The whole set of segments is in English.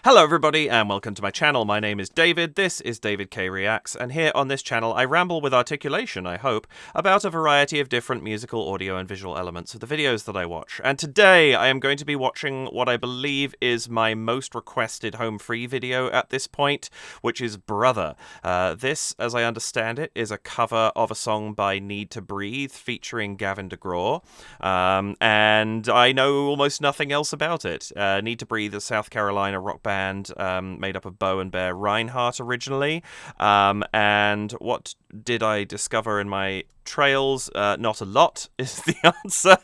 Hello everybody and welcome to my channel. My name is David, this is David K Reacts, and here on this channel I ramble with articulation, I hope, about a variety of different musical, audio and visual elements of the videos that I watch. And today I am going to be watching what I believe is my most requested home free video at this point, which is Brother. This, as I understand it, is a cover of a song by Need to Breathe featuring Gavin DeGraw, and I know almost nothing else about it. Need to Breathe, a South Carolina rock band made up of Bo and Bear Rinehart originally, and what did I discover in my trails? Not a lot is the answer.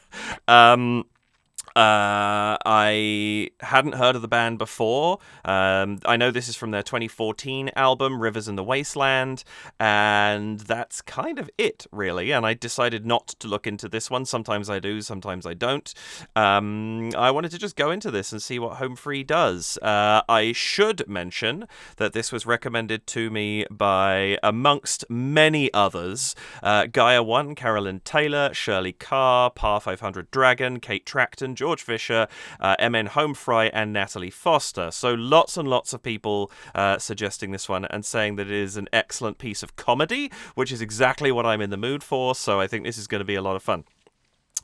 I hadn't heard of the band before. I know this is from their 2014 album, Rivers in the Wasteland, and that's kind of it, really. And I decided not to look into this one. Sometimes I do, sometimes I don't. I wanted to just go into this and see what Home Free does. I should mention that this was recommended to me by, amongst many others, Gaia 1, Carolyn Taylor, Shirley Carr, Par 500 Dragon, Kate Tracton, George Fisher, MN Homefry, and Natalie Foster. So lots and lots of people suggesting this one and saying that it is an excellent piece of comedy, which is exactly what I'm in the mood for, so I think this is going to be a lot of fun.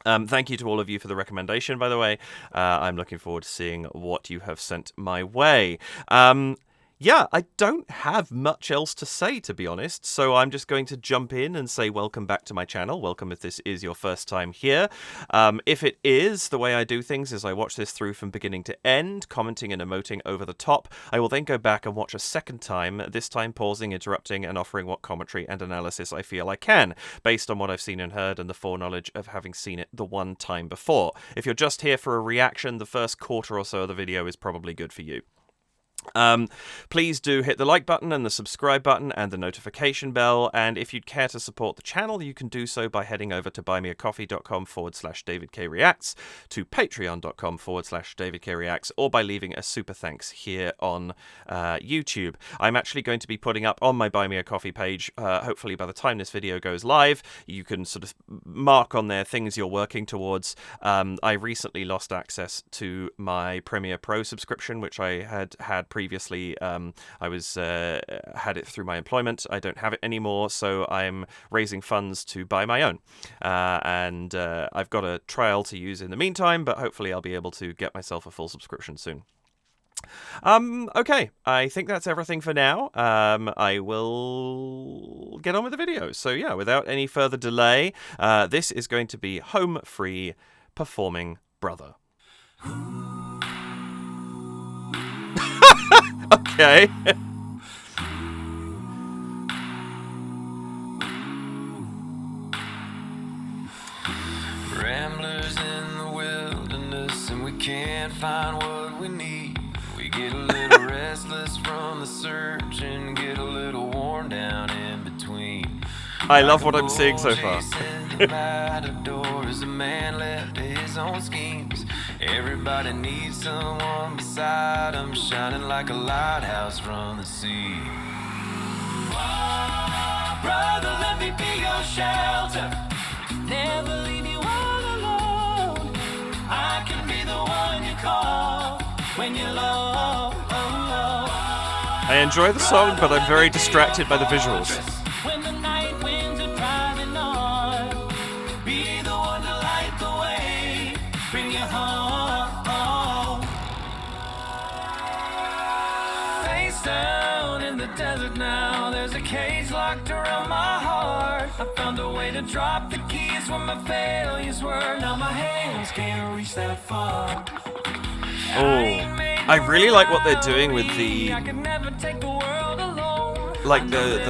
Thank you to all of you for the recommendation, by the way. I'm looking forward to seeing what you have sent my way. Yeah, I don't have much else to say, to be honest, so I'm just going to jump in and say welcome back to my channel. Welcome if this is your first time here. If it is, the way I do things is I watch this through from beginning to end, commenting and emoting over the top. I will then go back and watch a second time, this time pausing, interrupting, and offering what commentary and analysis I feel I can, based on what I've seen and heard and the foreknowledge of having seen it the one time before. If you're just here for a reaction, the first quarter or so of the video is probably good for you. Please do hit the like button and the subscribe button and the notification bell, and if you'd care to support the channel you can do so by heading over to buymeacoffee.com/DavidKReacts, to patreon.com/DavidKReacts, or by leaving a super thanks here on YouTube. I'm actually going to be putting up on my Buy Me a Coffee page, hopefully by the time this video goes live, you can sort of mark on there things you're working towards. I recently lost access to my Premiere Pro subscription, which I had previously. I had it through my employment. I don't have it anymore, so I'm raising funds to buy my own. And I've got a trial to use in the meantime, but hopefully I'll be able to get myself a full subscription soon. Okay, I think that's everything for now. I will get on with the video. So yeah, without any further delay, this is going to be Home Free performing Brother. Okay. Ramblers in the wilderness, and we can't find what we need. We get a little restless from the search and get a little worn down in between. I love what I'm seeing so far. Doors, a man left to his own schemes. Everybody needs someone beside him, shining like a lighthouse from the sea. Oh, brother, let me be your shelter. Never leave you all alone. I can be the one you call when you're low. I enjoy the song, but I'm very distracted by the visuals. When the night winds are driving on, be the one to light the way, bring you home. Face down in the desert now, there's a cage locked around my heart. I found a way to drop the keys when my failures were. Now my hands can't reach that far. Oh, I really like what they're doing with the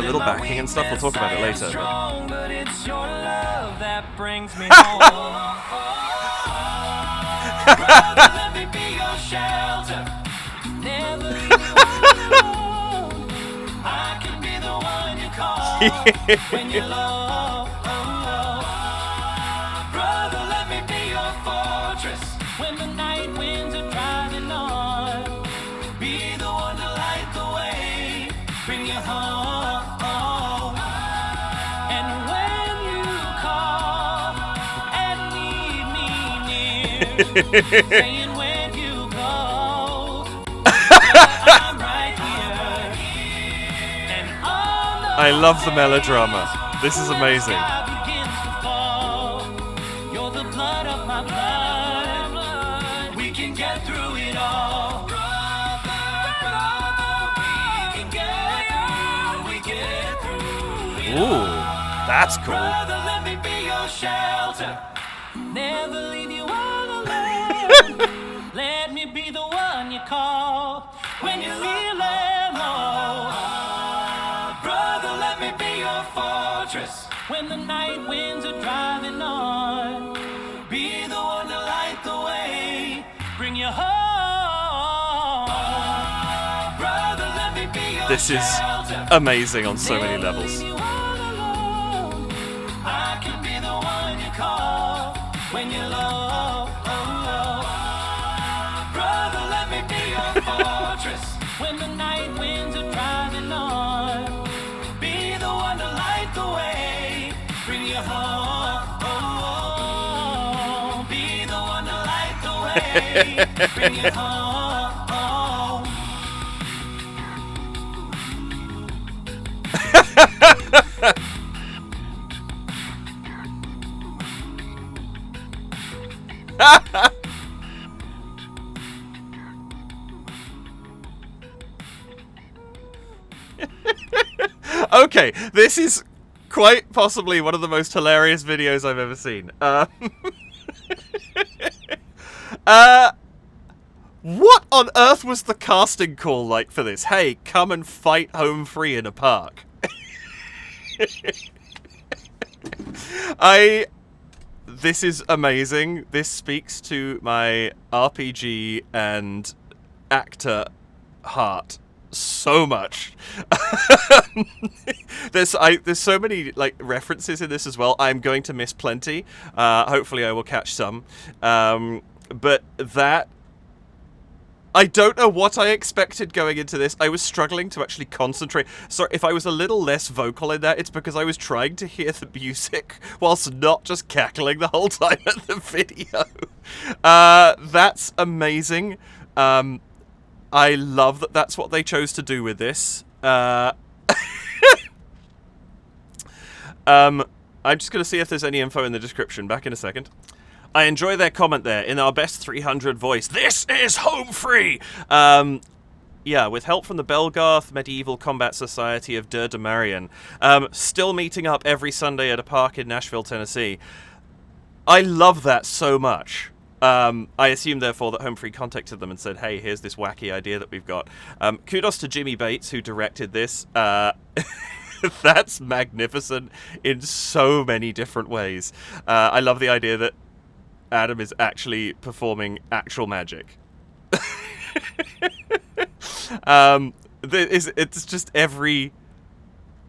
little backing and stuff. We'll talk about it later. But it's your love that brings me home. Let me be your shelter. Never leave you alone. I can be the one you call when you're low. Brother, let me be your fortress when the night winds are driving on. Be the one to light the way, bring you home. And when you call and need me near, saying when you go, I love the melodrama. This is amazing. You're the blood of my blood. We can get through it all. Ooh, that's cool. Brother, let me be your shelter. Never leave you all alone. Let me be the one you call when you feel low. Brother, let me be your fortress when the night winds are driving on. Be the one to light the way, bring you home. Brother, let me be your This is shelter. amazing on so many levels. I can be the one you call when you're low. Brother, let me be your fortress when the night winds are driving on. Be the one to light the way, bring you home. Be the one to light the way, bring you home. Okay, this is quite possibly one of the most hilarious videos I've ever seen. What on earth was the casting call like for this? Hey, come and fight home free in a park. This is amazing. This speaks to my RPG and actor heart so much. There's so many like references in this as well. I'm going to miss plenty. Hopefully I will catch some. But that, I don't know what I expected going into this. I was struggling to actually concentrate. So if I was a little less vocal in that, it's because I was trying to hear the music whilst not just cackling the whole time at the video. That's amazing. I love that that's what they chose to do with this. I'm just going to see if there's any info in the description. Back in a second. I enjoy their comment there. In our best 300 voice, this is home free! Yeah, with help from the Belgarth Medieval Combat Society of Der Marion. Still meeting up every Sunday at a park in Nashville, Tennessee. I love that so much. I assume, therefore, that Home Free contacted them and said, hey, here's this wacky idea that we've got. Kudos to Jimmy Bates, who directed this. That's magnificent in so many different ways. I love the idea that Adam is actually performing actual magic. It's just every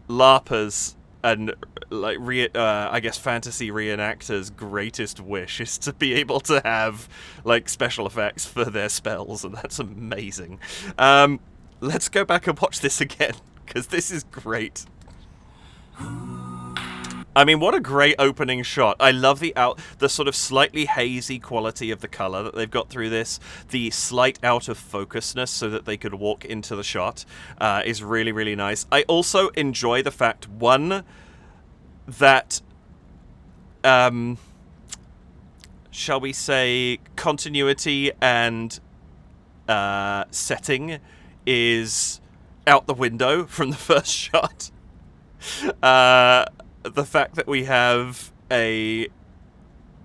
LARPers and like I guess fantasy reenactors' greatest wish is to be able to have like special effects for their spells, and that's amazing. Let's go back and watch this again, because this is great. I mean, what a great opening shot. I love the sort of slightly hazy quality of the color that they've got through this. The slight out of focusness so that they could walk into the shot is really, really nice. I also enjoy the fact, one, that, shall we say, continuity and setting is out the window from the first shot. The fact that we have a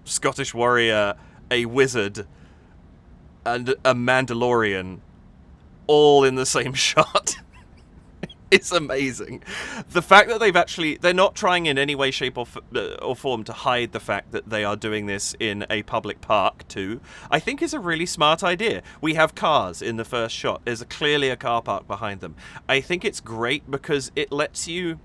Scottish warrior, a wizard, and a Mandalorian all in the same shot is amazing. The fact that they're not trying in any way, shape, or form to hide the fact that they are doing this in a public park too, I think is a really smart idea. We have cars in the first shot. There's clearly a car park behind them. I think it's great because it lets you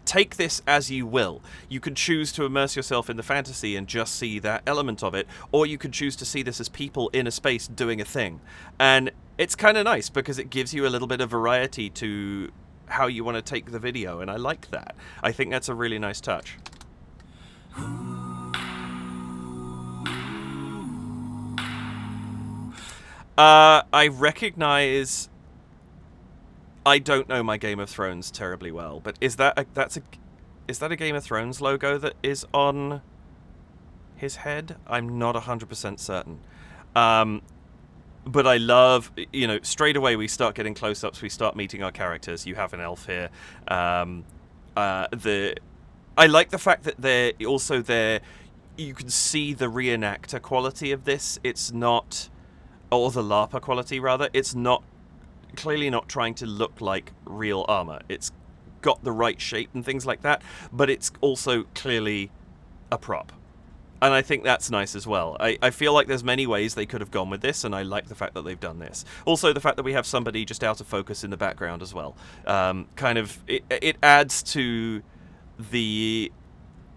take this as you will. You can choose to immerse yourself in the fantasy and just see that element of it, or you can choose to see this as people in a space doing a thing. And it's kind of nice because it gives you a little bit of variety to how you want to take the video, and I like that. I think that's a really nice touch. I recognize I don't know my Game of Thrones terribly well, but is that a Game of Thrones logo that is on his head? I'm not 100% certain. But I love, straight away we start getting close-ups, we start meeting our characters. You have an elf here. I like the fact that they're also there. You can see the reenactor quality of this. It's not, or the LARPer quality rather. It's not clearly not trying to look like real armor. It's got the right shape and things like that, but it's also clearly a prop. And I think that's nice as well. I feel like there's many ways they could have gone with this, and I like the fact that they've done this. Also, the fact that we have somebody just out of focus in the background as well. It adds to the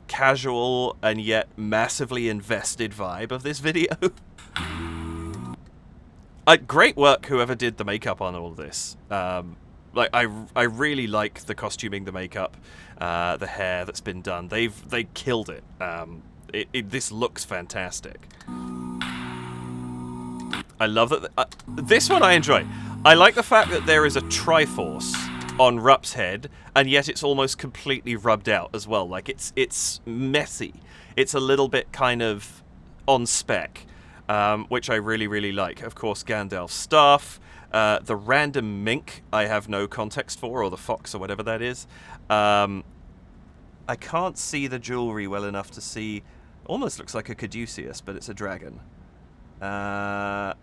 casual and yet massively invested vibe of this video. Great work, whoever did the makeup on all of this. I really like the costuming, the makeup, the hair that's been done. They killed it. This looks fantastic. I love that. This one I enjoy. I like the fact that there is a Triforce on Rup's head, and yet it's almost completely rubbed out as well. Like, it's messy. It's a little bit kind of on spec, which I really, really like. Of course, Gandalf's staff. The random mink I have no context for, or the fox or whatever that is. I can't see the jewelry well enough to see. Almost looks like a caduceus, but it's a dragon. I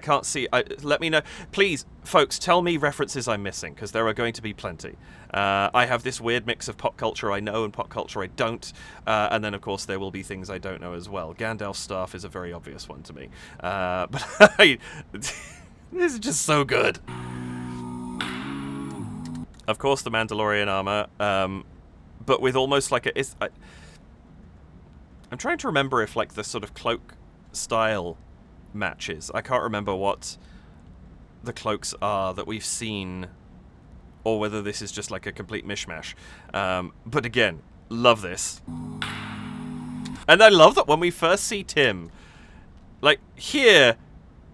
can't see. Let me know. Please, folks, tell me references I'm missing, because there are going to be plenty. I have this weird mix of pop culture I know and pop culture I don't. And then, of course, there will be things I don't know as well. Gandalf's staff is a very obvious one to me. But this is just so good. Of course, the Mandalorian armor, but with almost like I'm trying to remember if like the sort of cloak style matches. I can't remember what the cloaks are that we've seen, or whether this is just like a complete mishmash. But again, love this. And I love that when we first see Tim, like here,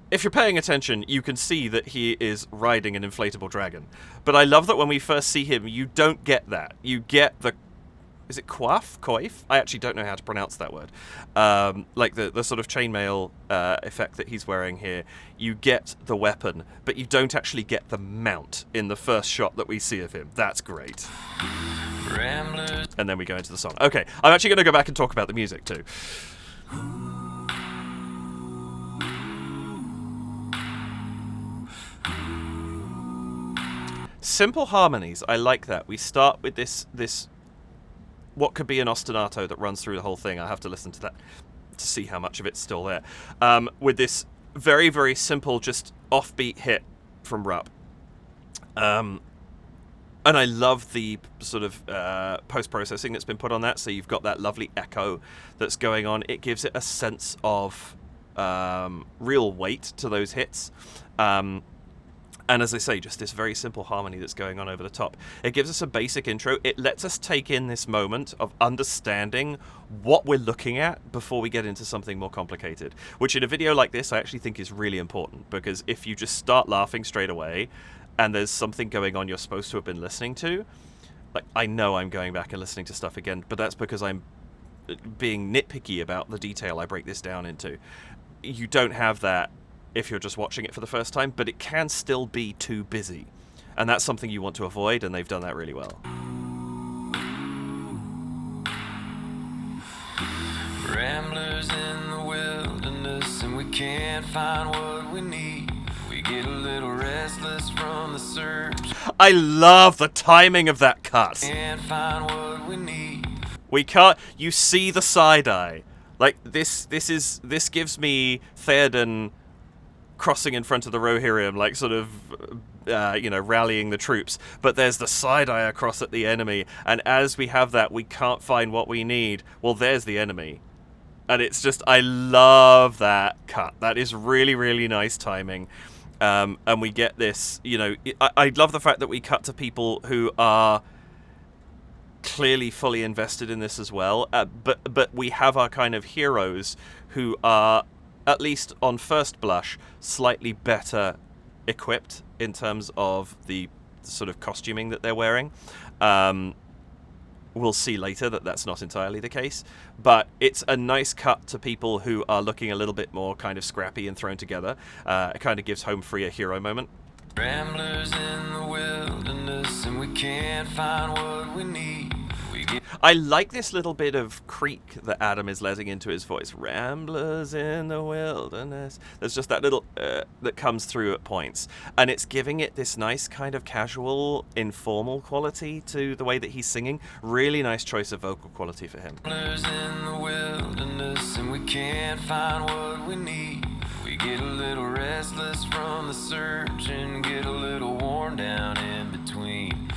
if you're paying attention, you can see that he is riding an inflatable dragon. But I love that when we first see him, you don't get that. You get the... Is it coif? I actually don't know how to pronounce that word. Like the sort of chainmail effect that he's wearing here. You get the weapon, but you don't actually get the mount in the first shot that we see of him. That's great. Ramblers. And then we go into the song. Okay, I'm actually going to go back and talk about the music too. Simple harmonies. I like that. We start with this what could be an ostinato that runs through the whole thing. I have to listen to that to see how much of it's still there. With this very, very simple, just offbeat hit from Rupp. And I love the sort of post-processing that's been put on that. So you've got that lovely echo that's going on. It gives it a sense of real weight to those hits. And as I say, just this very simple harmony that's going on over the top. It gives us a basic intro. It lets us take in this moment of understanding what we're looking at before we get into something more complicated. Which in a video like this, I actually think is really important. Because if you just start laughing straight away, and there's something going on you're supposed to have been listening to, like, I know I'm going back and listening to stuff again, but that's because I'm being nitpicky about the detail I break this down into. You don't have that if you're just watching it for the first time, but it can still be too busy. And that's something you want to avoid, and they've done that really well. Ramblers in the wilderness, and we can't find what we need. We get a little restless from the search. I love the timing of that cut. Can't find what we need. We can't... You see the side-eye. Like, this gives me Theoden crossing in front of the Rohirrim, like sort of, rallying the troops. But there's the side-eye across at the enemy, and as we have that, we can't find what we need. Well, there's the enemy. And it's just, I love that cut. That is really, really nice timing. And we get this, I love the fact that we cut to people who are clearly fully invested in this as well. But we have our kind of heroes who are, at least on first blush, slightly better equipped in terms of the sort of costuming that they're wearing. We'll see later that that's not entirely the case, but it's a nice cut to people who are looking a little bit more kind of scrappy and thrown together. It kind of gives Home Free a hero moment. Ramblers in the wilderness, and we can't find what we need. I like this little bit of creak that Adam is letting into his voice. Ramblers in the wilderness. There's just that little that comes through at points. And it's giving it this nice kind of casual, informal quality to the way that he's singing. Really nice choice of vocal quality for him. Ramblers in the wilderness, and we can't find what we need. We get a little restless from the search and get a little worn down in between.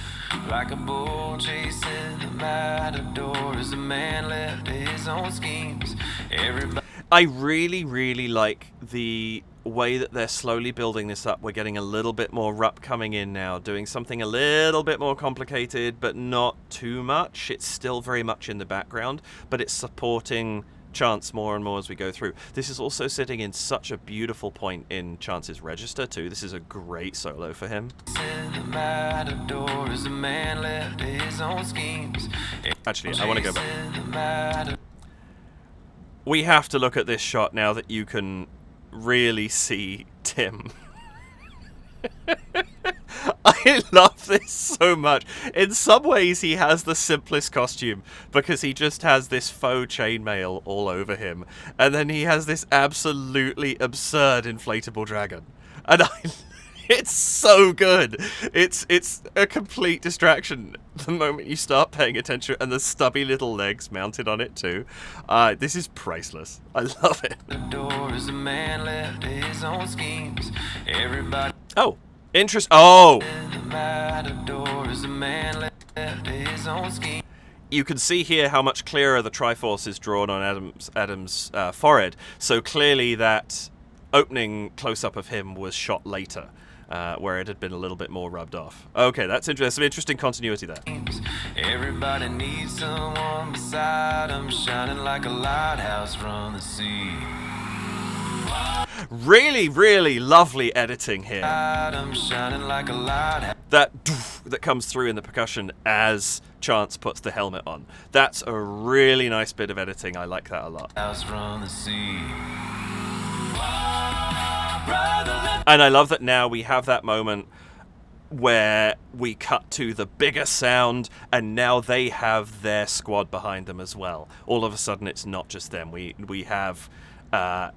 Like a bull chasing the matador as a man left to his own schemes. Everybody. I really, really like the way that they're slowly building this up. We're getting a little bit more Rupp coming in now, doing something a little bit more complicated, but not too much. It's still very much in the background, but it's supporting Chance more and more as we go through. This is also sitting in such a beautiful point in Chance's register too. This is a great solo for him. Actually, I want to go back. We have to look at this shot now that you can really see Tim. I love this so much. In some ways, he has the simplest costume because he just has this faux chainmail all over him. And then he has this absolutely absurd inflatable dragon. And it's so good. It's a complete distraction the moment you start paying attention. And the stubby little legs mounted on it too. This is priceless. I love it. Oh. Oh! You can see here how much clearer the Triforce is drawn on Adam's forehead. So clearly that opening close-up of him was shot later, where it had been a little bit more rubbed off. Okay, that's some interesting continuity there. Everybody needs someone beside them, shining like a lighthouse from the sea. Really, really lovely editing here. Like that comes through in the percussion as Chance puts the helmet on. That's a really nice bit of editing. I like that a lot. And I love that now we have that moment where we cut to the bigger sound, and now they have their squad behind them as well. All of a sudden, it's not just them. We have a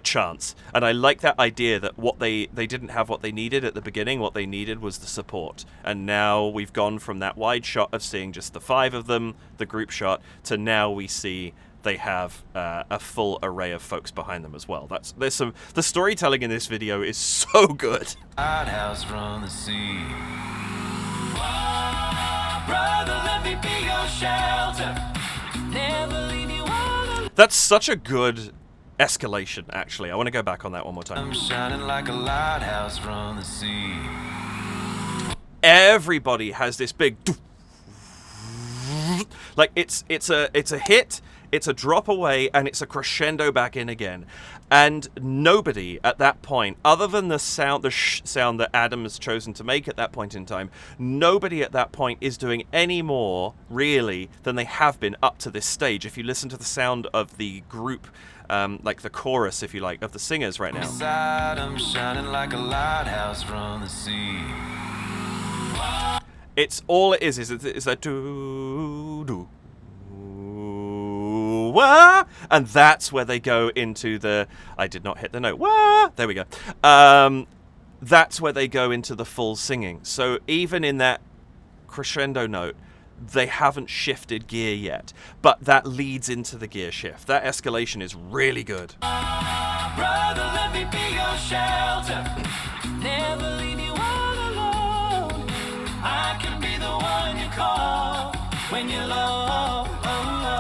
Chance. And I like that idea that what they didn't have what they needed at the beginning. What they needed was the support. And now we've gone from that wide shot of seeing just the 5 of them, the group shot, to now we see they have a full array of folks behind them as well. The storytelling in this video is so good. Lighthouse from the sea. Brother, let me be your shelter. Never leave you alone. That's such a good escalation, actually. I want to go back on that one more time. I'm shining like a lighthouse from the sea. Everybody has this big, like it's a hit, it's a drop away, and it's a crescendo back in again. And nobody at that point, other than the sound that Adam has chosen to make at that point in time, nobody at that point is doing any more, really, than they have been up to this stage. If you listen to the sound of the group, like the chorus, if you like, of the singers right now. I'm shining like a lighthouse from the sea. It's all it is that do wah, and that's where they go into the. I did not hit the note. Wah, there we go. That's where they go into the full singing. So even in that crescendo note, they haven't shifted gear yet, but that leads into the gear shift. That escalation is really good. Brother, let me be your shelter. Never leave you all alone. I can be the one you call when you're low.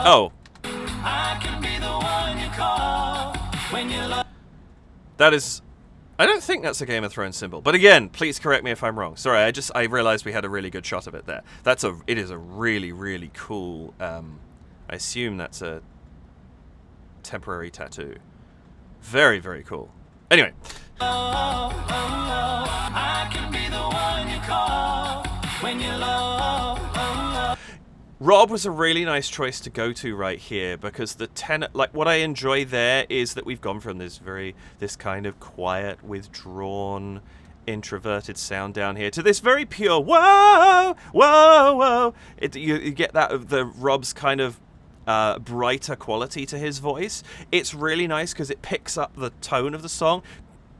Oh. I can be the one you call when you're low. That is. I don't think that's a Game of Thrones symbol, but again, please correct me if I'm wrong. Sorry, I realized we had a really good shot of it there. It is a really, really cool. I assume that's a temporary tattoo. Very, very cool. Anyway. Oh, oh, oh. when you love. Rob was a really nice choice to go to right here, because the tenor, like what I enjoy there is that we've gone from this kind of quiet, withdrawn, introverted sound down here to this very pure whoa, whoa, whoa. You get that of the Rob's kind of brighter quality to his voice. It's really nice because it picks up the tone of the song.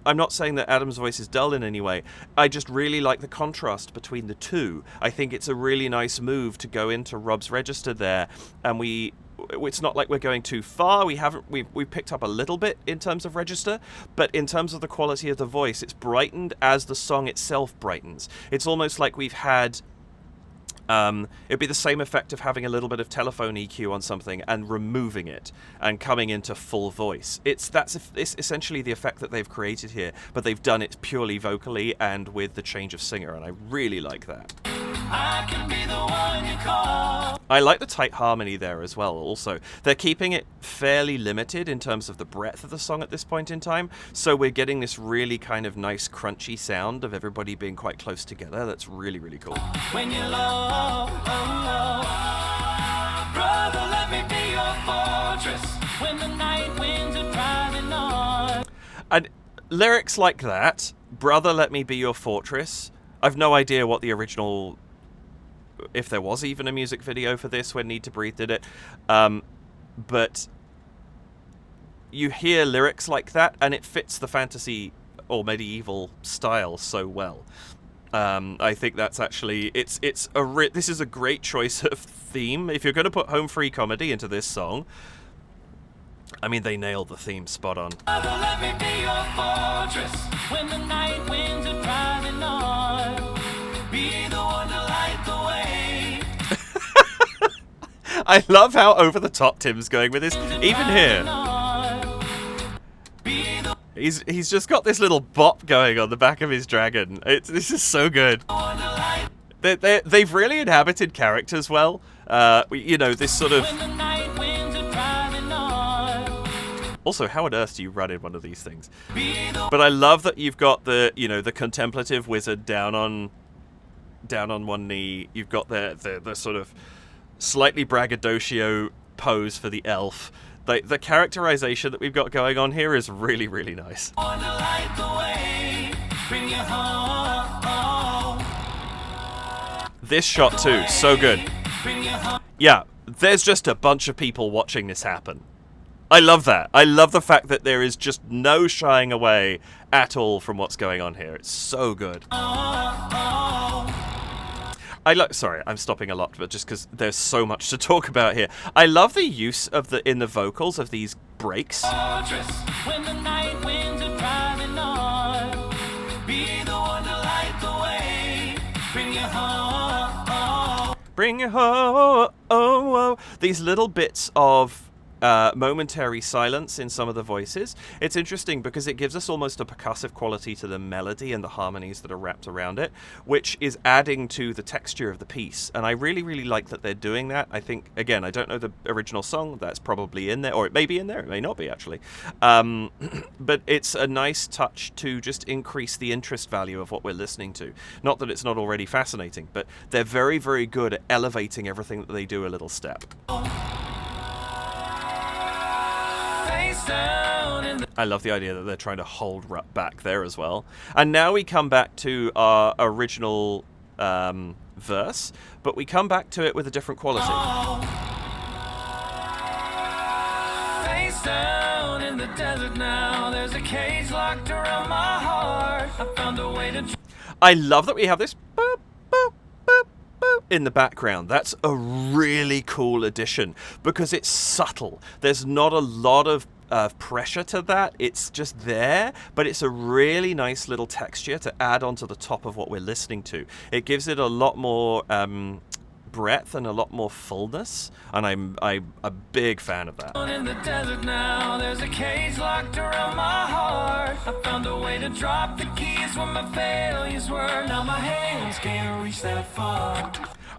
I'm not saying that Adam's voice is dull in any way. I just really like the contrast between the two. I think it's a really nice move to go into Rob's register there, and it's not like we're going too far. We've picked up a little bit in terms of register, but in terms of the quality of the voice, it's brightened as the song itself brightens. It's almost like we've had it'd be the same effect of having a little bit of telephone EQ on something and removing it and coming into full voice. It's essentially the effect that they've created here, but they've done it purely vocally and with the change of singer, and I really like that. I can be the one you call. I like the tight harmony there as well. Also, they're keeping it fairly limited in terms of the breadth of the song at this point in time, so we're getting this really kind of nice crunchy sound of everybody being quite close together. That's really, really cool. When you love, brother, let me be your fortress. When the night winds are driving on. And lyrics like that, brother, let me be your fortress. I've no idea what the original, if there was even a music video for this when Need to Breathe did it, but you hear lyrics like that and it fits the fantasy or medieval style so well. I think that's actually this is a great choice of theme. If you're going to put home free comedy into this song, I mean, they nailed the theme spot on. Brother, let me be your fortress. When the night winds are driving on, be the one to light the way. I love how over the top Tim's going with this. Even here, he's just got this little bop going on the back of his dragon. This is so good. They've really inhabited characters well. This sort of. Also, how on earth do you run in one of these things? But I love that you've got the contemplative wizard down on one knee. You've got the sort of slightly braggadocio pose for the elf. The characterization that we've got going on here is really, really nice. This shot too, so good. Yeah, there's just a bunch of people watching this happen. I love that. I love the fact that there is just no shying away at all from what's going on here. It's so good. Sorry, I'm stopping a lot, but just because there's so much to talk about here. I love the use of in the vocals of these breaks. When the night winds are driving on, be the one to light the way. Bring you home. Bring you home. Oh. These little bits of momentary silence in some of the voices. It's interesting because it gives us almost a percussive quality to the melody and the harmonies that are wrapped around it, which is adding to the texture of the piece. And I really, really like that they're doing that. I think, again, I don't know the original song. That's probably in there, or it may be in there. It may not be, actually. But it's a nice touch to just increase the interest value of what we're listening to. Not that it's not already fascinating, but they're very, very good at elevating everything that they do a little step. I love the idea that they're trying to hold back there as well. And now we come back to our original verse, but we come back to it with a different quality. Face down in the desert now. There's a cage locked around my heart. I found a way to. I love that we have this boop, boop, boop, boop in the background. That's a really cool addition because it's subtle. There's not a lot of pressure to that. It's just there, but it's a really nice little texture to add onto the top of what we're listening to. It gives it a lot more breadth and a lot more fullness, and I'm a big fan of that. In the desert now, there's a cage locked around my heart. I found a way to drop the keys when my failures were. Now my hands can't reach that far.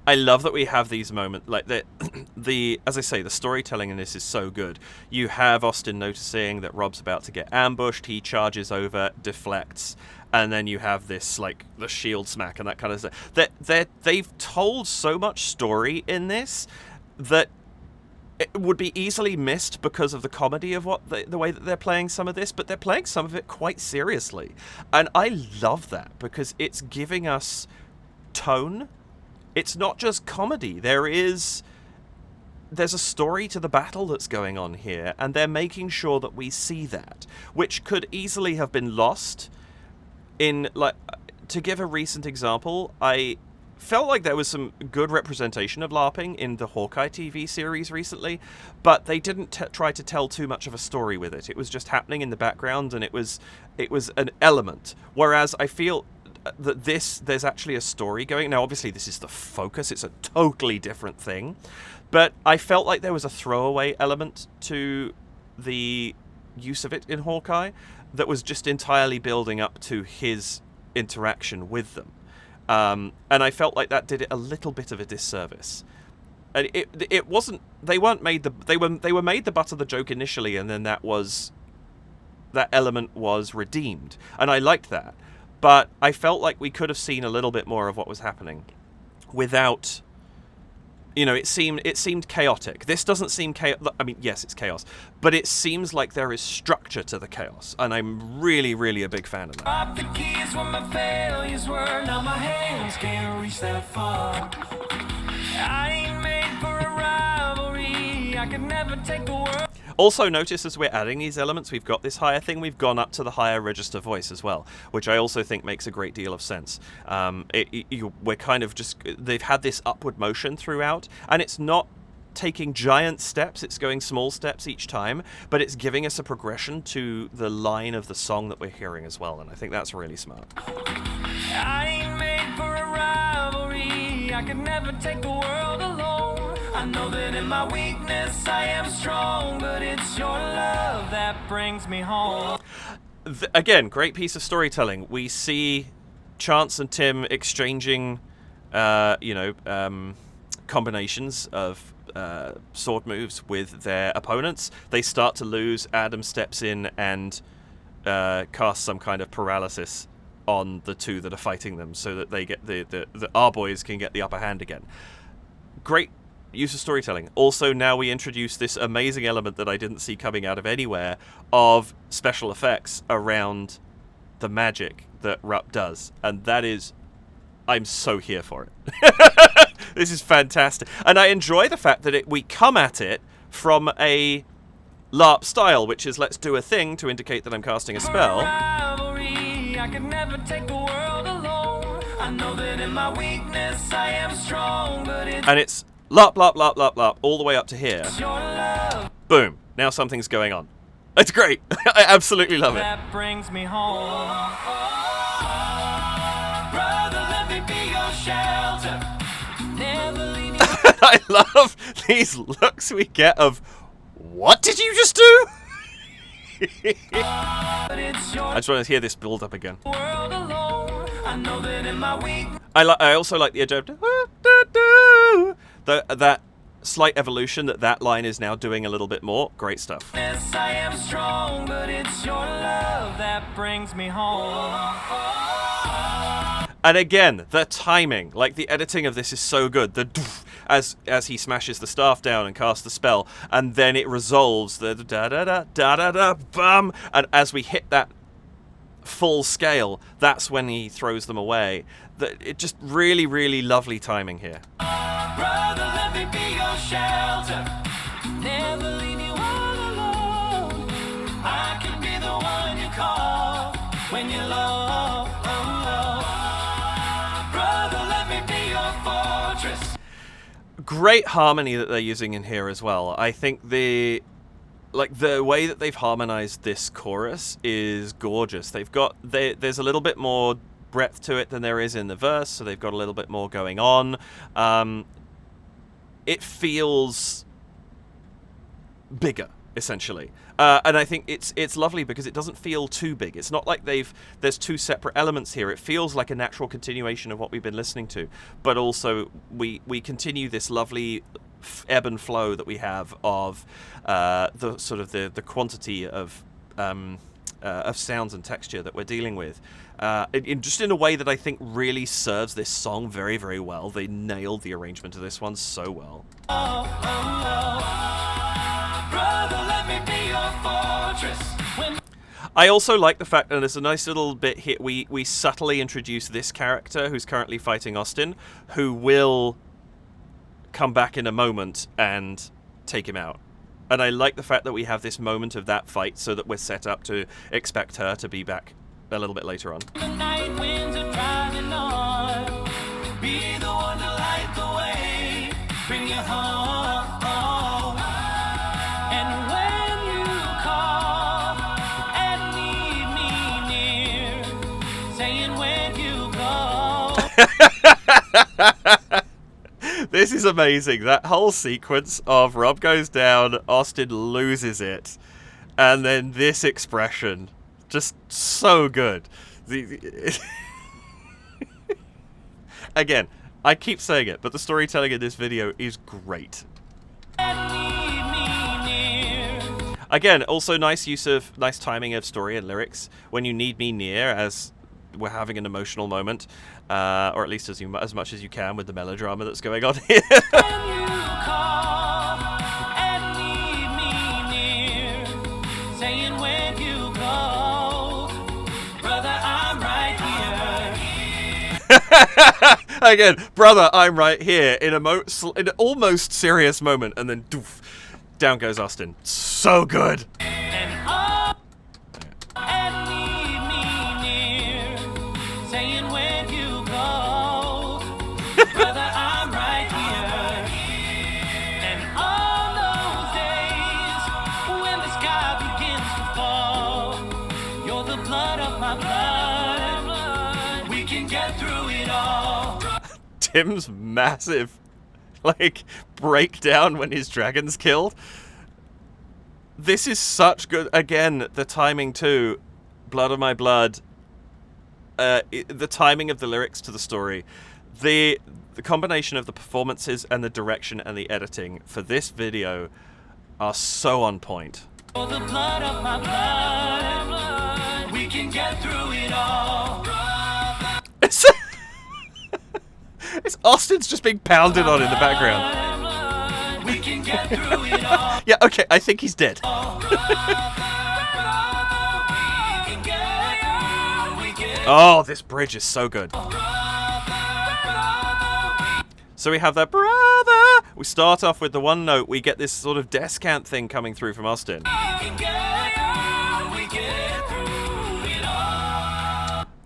I love that we have these moments, like as I say, the storytelling in this is so good. You have Austin noticing that Rob's about to get ambushed. He charges over, deflects, and then you have this like the shield smack and that kind of stuff. They've told so much story in this that it would be easily missed because of the comedy of the way that they're playing some of this, but they're playing some of it quite seriously. And I love that because it's giving us tone. It's not just comedy. There's a story to the battle that's going on here, and they're making sure that we see that, which could easily have been lost in, like, to give a recent example, I felt like there was some good representation of LARPing in the Hawkeye TV series recently, but they didn't try to tell too much of a story with it. It was just happening in the background, and it was an element. Whereas I feel that there's actually a story going. Now, obviously, this is the focus. It's a totally different thing. But I felt like there was a throwaway element to the use of it in Hawkeye that was just entirely building up to his interaction with them. And I felt like that did it a little bit of a disservice. And it wasn't. They were made the butt of the joke initially, and then that element was redeemed, and I liked that. But I felt like we could have seen a little bit more of what was happening, without. It seemed chaotic. This doesn't seem chaos. I mean, yes, it's chaos, but it seems like there is structure to the chaos, and I'm really, really a big fan of that. Drop the keys when my failures were. Now my hands can't reach that far. I ain't made for a rivalry. I could never take the world. Also, notice as we're adding these elements, we've got this higher thing, we've gone up to the higher register voice as well, which I also think makes a great deal of sense. We're kind of just, they've had this upward motion throughout, and it's not taking giant steps, it's going small steps each time, but it's giving us a progression to the line of the song that we're hearing as well, and I think that's really smart. I ain't made for a rivalry. I could never take the world alone. I know that in my weakness I am strong, but it's your love that brings me home. Again, great piece of storytelling. We see Chance and Tim exchanging, combinations of sword moves with their opponents. They start to lose. Adam steps in and casts some kind of paralysis on the two that are fighting them, so that they get our boys can get the upper hand again. Great use of storytelling. Also, now we introduce this amazing element that I didn't see coming out of anywhere of special effects around the magic that Rupp does, and that is, I'm so here for it. This is fantastic, and I enjoy the fact that we come at it from a LARP style, which is let's do a thing to indicate that I'm casting a spell. I could never take the world alone. I know that in my weakness I am strong, but it's LARP, LARP, LARP, LARP, LARP, all the way up to here. your love Boom. Now something's going on. It's great. I absolutely love it. that brings me home. Brother, let me be your shelter. Never leave me. I love these looks we get of, what did you just do? But it's your I just want to hear this build up again. world alone. I know that in my weakness I also like the edge of that slight evolution that line is now doing a little bit more. Great stuff. I am strong, but it's your love that brings me home. And again, the timing, like the editing of this is so good. The as he smashes the staff down and casts the spell, and then it resolves the da da da da da da bum, and as we hit that full scale, that's when he throws them away. It just really, really lovely timing here. Brother, let me be your shelter. Never leave you all alone. I can be the one you call when you love. Brother, let me be your fortress. Great harmony that they're using in here as well. I think the way that they've harmonized this chorus is gorgeous. There's a little bit more breadth to it than there is in the verse, so they've got a little bit more going on. It feels bigger, essentially, and I think it's lovely because it doesn't feel too big. It's not like there's two separate elements here. It feels like a natural continuation of what we've been listening to, but also we continue this lovely ebb and flow that we have of the quantity of of sounds and texture that we're dealing with. Just in a way that I think really serves this song very, very well. They nailed the arrangement of this one so well. Brother, let me be your fortress. I also like the fact, and there's a nice little bit here, we subtly introduce this character who's currently fighting Austin, who will come back in a moment and take him out. And I like the fact that we have this moment of that fight so that we're set up to expect her to be back a little bit later on. The night winds are driving on. Be the one to light the way. Bring you home. And when you call and need me near, saying when you go. This is amazing. That whole sequence of Rob goes down, Austin loses it, and then this expression. Just so good. Again, I keep saying it, but the storytelling in this video is great. Again, also nice timing of story and lyrics. When you need me near, as we're having an emotional moment, or at least as much as you can with the melodrama that's going on here. Again, brother, I'm right here in an almost serious moment, and then doof, down goes Austin. So good. Tim's massive, breakdown when his dragon's killed. This is such good. Again, the timing too. Blood of my blood. The timing of the lyrics to the story. The combination of the performances and the direction and the editing for this video are so on point. For the blood of my blood, we can get through it all. It's Austin's just being pounded on in the background. We can get through it all. Yeah, okay, I think he's dead. Oh, this bridge is so good. So we have that brother. We start off with the one note. We get this sort of descant thing coming through from Austin.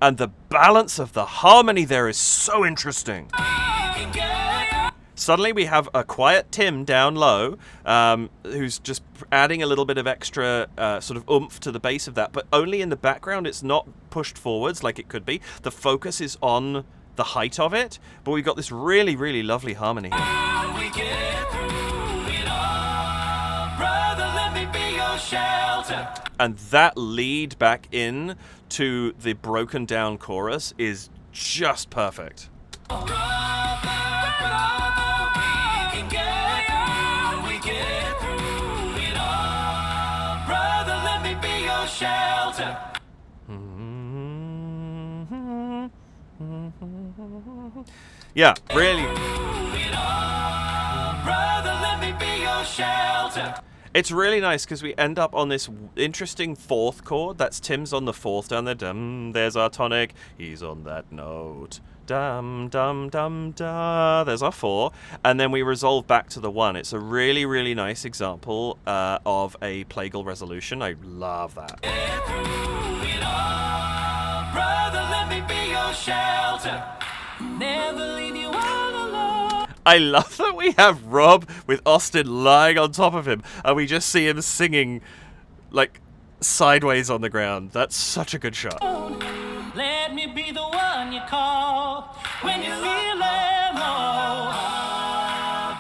And the balance of the harmony there is so interesting. Suddenly we have a quiet Tim down low, who's just adding a little bit of extra sort of oomph to the bass of that, but only in the background. It's not pushed forwards like it could be. The focus is on the height of it, but we've got this really, really lovely harmony here. And that lead back in to the broken down chorus is just perfect. Yeah, really. It's really nice because we end up on this interesting fourth chord. That's Tim's on the fourth down there. Dum, there's our tonic. He's on that note. Dum, dum, dum, da. There's our four. And then we resolve back to the one. It's a really, really nice example of a plagal resolution. I love that. Brother, let me be your shelter. Never leave you all alone. I love that we have Rob with Austin lying on top of him, and we just see him singing, sideways on the ground. That's such a good shot. Let me be the one you call when you feel alone.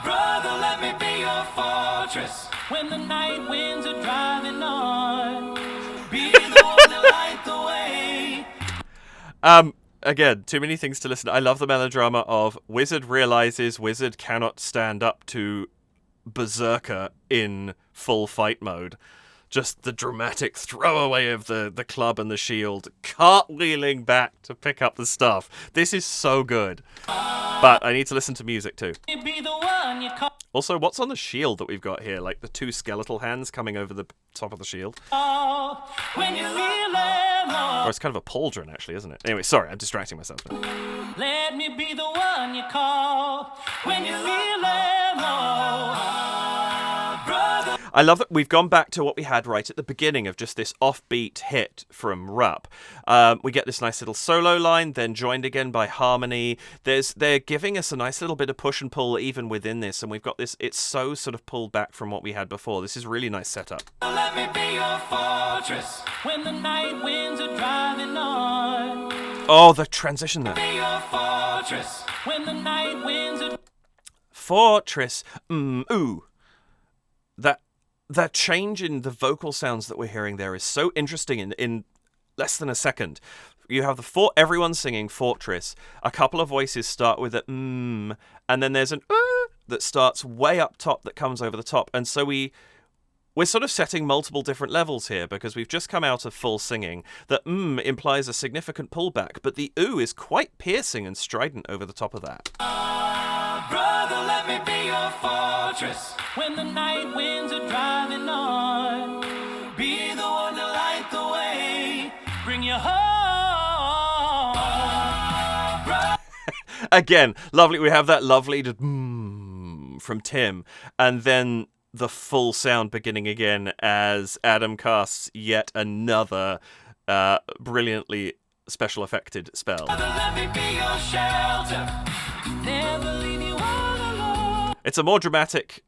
Brother, let me be your fortress when the night winds are driving on. Be the one to light the way. Again, too many things to listen to. I love the melodrama of Wizard realizes Wizard cannot stand up to Berserker in full fight mode. Just the dramatic throwaway of the club and the shield, cartwheeling back to pick up the stuff. This is so good. But I need to listen to music too. Also, what's on the shield that we've got here? Like the two skeletal hands coming over the top of the shield. Or it's kind of a pauldron, actually, isn't it? Anyway, sorry, I'm distracting myself now. Let me be the one you call when you feel alone. I love that we've gone back to what we had right at the beginning of just this offbeat hit from Rupp. We get this nice little solo line, then joined again by harmony. They're giving us a nice little bit of push and pull even within this, and we've got this, it's so sort of pulled back from what we had before. This is really nice setup. Let me be your fortress when the night winds are driving on. Oh, the transition there. Be your fortress when the night winds are... Fortress. Ooh. That change in the vocal sounds that we're hearing there is so interesting in less than a second. You have everyone singing Fortress. A couple of voices start with a and then there's an that starts way up top that comes over the top. And so we're sort of setting multiple different levels here because we've just come out of full singing. The implies a significant pullback, but the ooh is quite piercing and strident over the top of that. Brother, let me be your fortress when the night winds are driving on. Be the one to light the way, bring you home. Again, lovely. We have that lovely from Tim, and then the full sound beginning again as Adam casts yet another brilliantly special effected spell. Brother, let me be your shelter. Never leave you all alone. It's a more dramatic,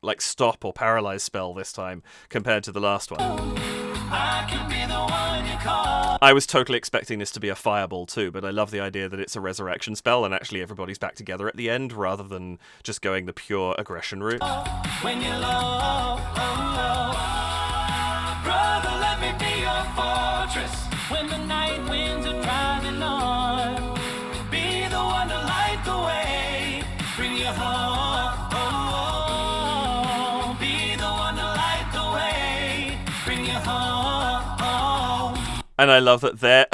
like, stop or paralyze spell this time compared to the last one. I can be the one you call. I was totally expecting this to be a fireball too, but I love the idea that it's a resurrection spell and actually everybody's back together at the end rather than just going the pure aggression route. When you're low, brother, let me be your fortress when the night winds are driving on. Be the one to light the way, bring you home. Be the one to light the way, bring you home. And I love that there.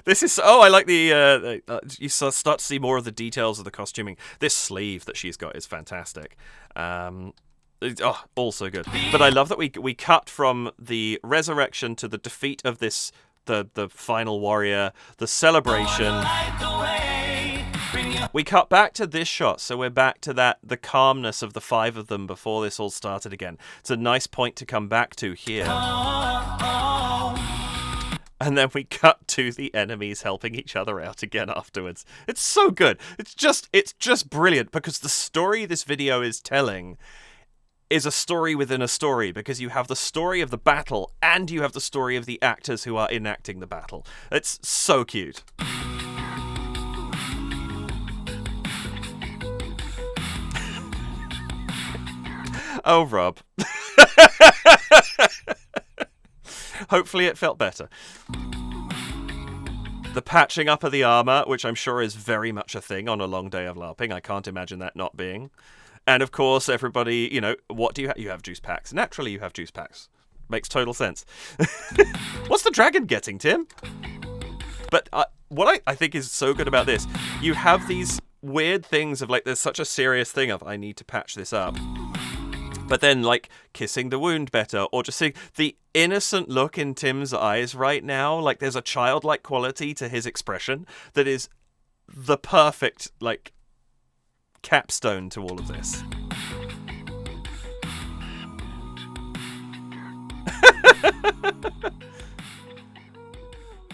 This is I like the you start to see more of the details of the costuming. This sleeve that she's got is fantastic. Also good. But I love that we cut from the resurrection to the defeat of this the final warrior, the celebration. We cut back to this shot, so we're back to the calmness of the five of them before this all started again. It's a nice point to come back to here. And then we cut to the enemies helping each other out again afterwards. It's so good. It's just brilliant because the story this video is telling is a story within a story, because you have the story of the battle and you have the story of the actors who are enacting the battle. It's so cute. Oh, Rob. Hopefully it felt better. The patching up of the armor, which I'm sure is very much a thing on a long day of LARPing. I can't imagine that not being. And of course, everybody, what do you have? You have juice packs. Naturally, you have juice packs. Makes total sense. What's the dragon getting, Tim? But what I think is so good about this, you have these weird things of, like, there's such a serious thing of, I need to patch this up. But then, like, kissing the wound better, or just seeing the innocent look in Tim's eyes right now. Like, there's a childlike quality to his expression that is the perfect, like, capstone to all of this.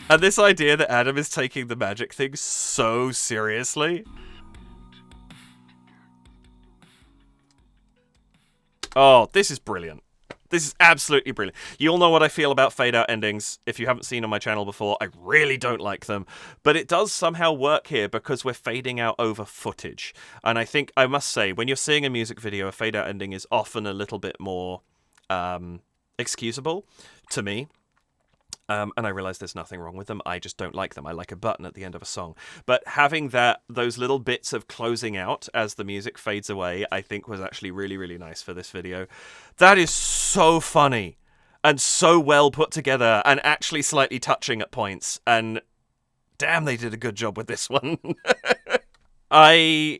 And this idea that Adam is taking the magic thing so seriously. Oh, this is brilliant. This is absolutely brilliant. You all know what I feel about fade-out endings. If you haven't seen on my channel before, I really don't like them. But it does somehow work here because we're fading out over footage. And I think, I must say, when you're seeing a music video, a fade-out ending is often a little bit more excusable to me. And I realize there's nothing wrong with them. I just don't like them. I like a button at the end of a song. But having those little bits of closing out as the music fades away, I think was actually really, really nice for this video. That is so funny and so well put together and actually slightly touching at points. And damn, they did a good job with this one. I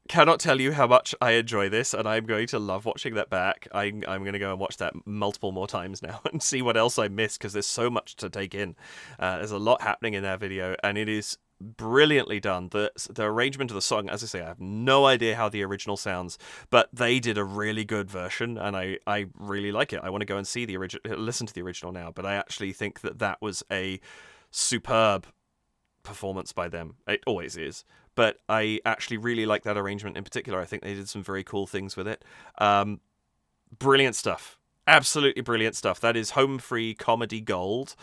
cannot tell you how much I enjoy this, and I'm going to love watching that back. I'm going to go and watch that multiple more times now and see what else I missed, because there's so much to take in. There's a lot happening in that video, and it is brilliantly done. The arrangement of the song, as I say, I have no idea how the original sounds, but they did a really good version, and I really like it. I want to go and see listen to the original now, but I actually think that was a superb performance by them. It always is. But I actually really like that arrangement in particular. I think they did some very cool things with it. Brilliant stuff. Absolutely brilliant stuff. That is home free comedy gold,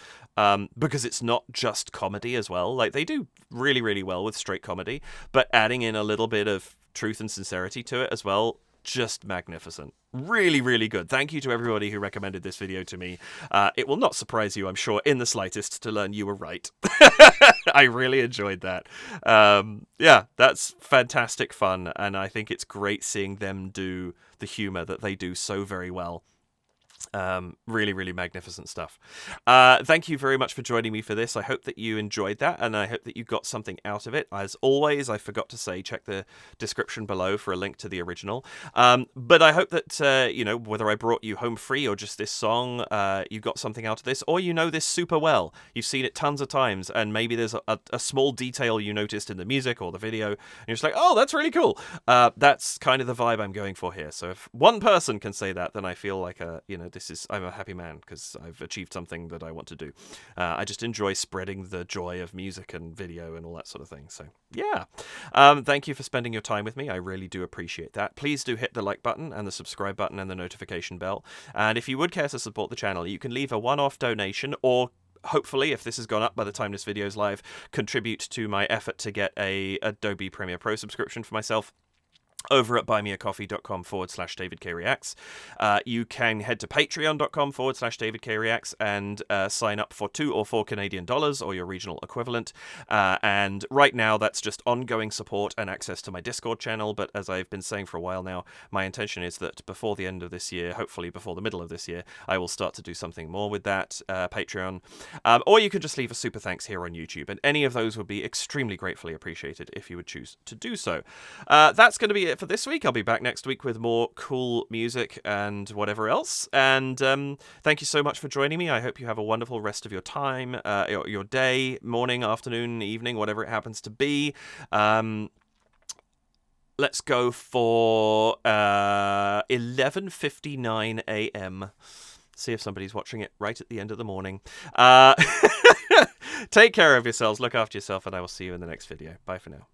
because it's not just comedy as well. Like, they do really, really well with straight comedy, but adding in a little bit of truth and sincerity to it as well, just magnificent. Really, really good. Thank you to everybody who recommended this video to me. It will not surprise you, I'm sure, in the slightest to learn you were right. I really enjoyed that. Yeah, that's fantastic fun, and I think it's great seeing them do the humor that they do so very well. Really, really magnificent stuff. Thank you very much for joining me for this. I hope that you enjoyed that, and I hope that you got something out of it. As always, I forgot to say, check the description below for a link to the original. But I hope that, whether I brought you home free or just this song, you got something out of this, or you know this super well. You've seen it tons of times, and maybe there's a small detail you noticed in the music or the video, and you're just like, oh, that's really cool. That's kind of the vibe I'm going for here. So if one person can say that, then I feel like I'm a happy man, because I've achieved something that I want to do. I just enjoy spreading the joy of music and video and all that sort of thing. So yeah, thank you for spending your time with me. I really do appreciate that. Please do hit the like button and the subscribe button and the notification bell. And if you would care to support the channel, you can leave a one-off donation, or hopefully, if this has gone up by the time this video is live, contribute to my effort to get a Adobe Premiere Pro subscription for myself over at buymeacoffee.com/DavidKReacts. You can head to patreon.com/DavidKReacts and sign up for $2 or $4 Canadian or your regional equivalent. And right now, that's just ongoing support and access to my Discord channel. But as I've been saying for a while now, my intention is that before the end of this year, hopefully before the middle of this year, I will start to do something more with that Patreon. Or you can just leave a super thanks here on YouTube. And any of those would be extremely gratefully appreciated if you would choose to do so. That's going to be it for this week. I'll be back next week with more cool music and whatever else. And thank you so much for joining me. I hope you have a wonderful rest of your time, your day, morning, afternoon, evening, whatever it happens to be. Let's go for 11:59 a.m. See if somebody's watching it right at the end of the morning. Take care of yourselves, look after yourself, and I will see you in the next video. Bye for now.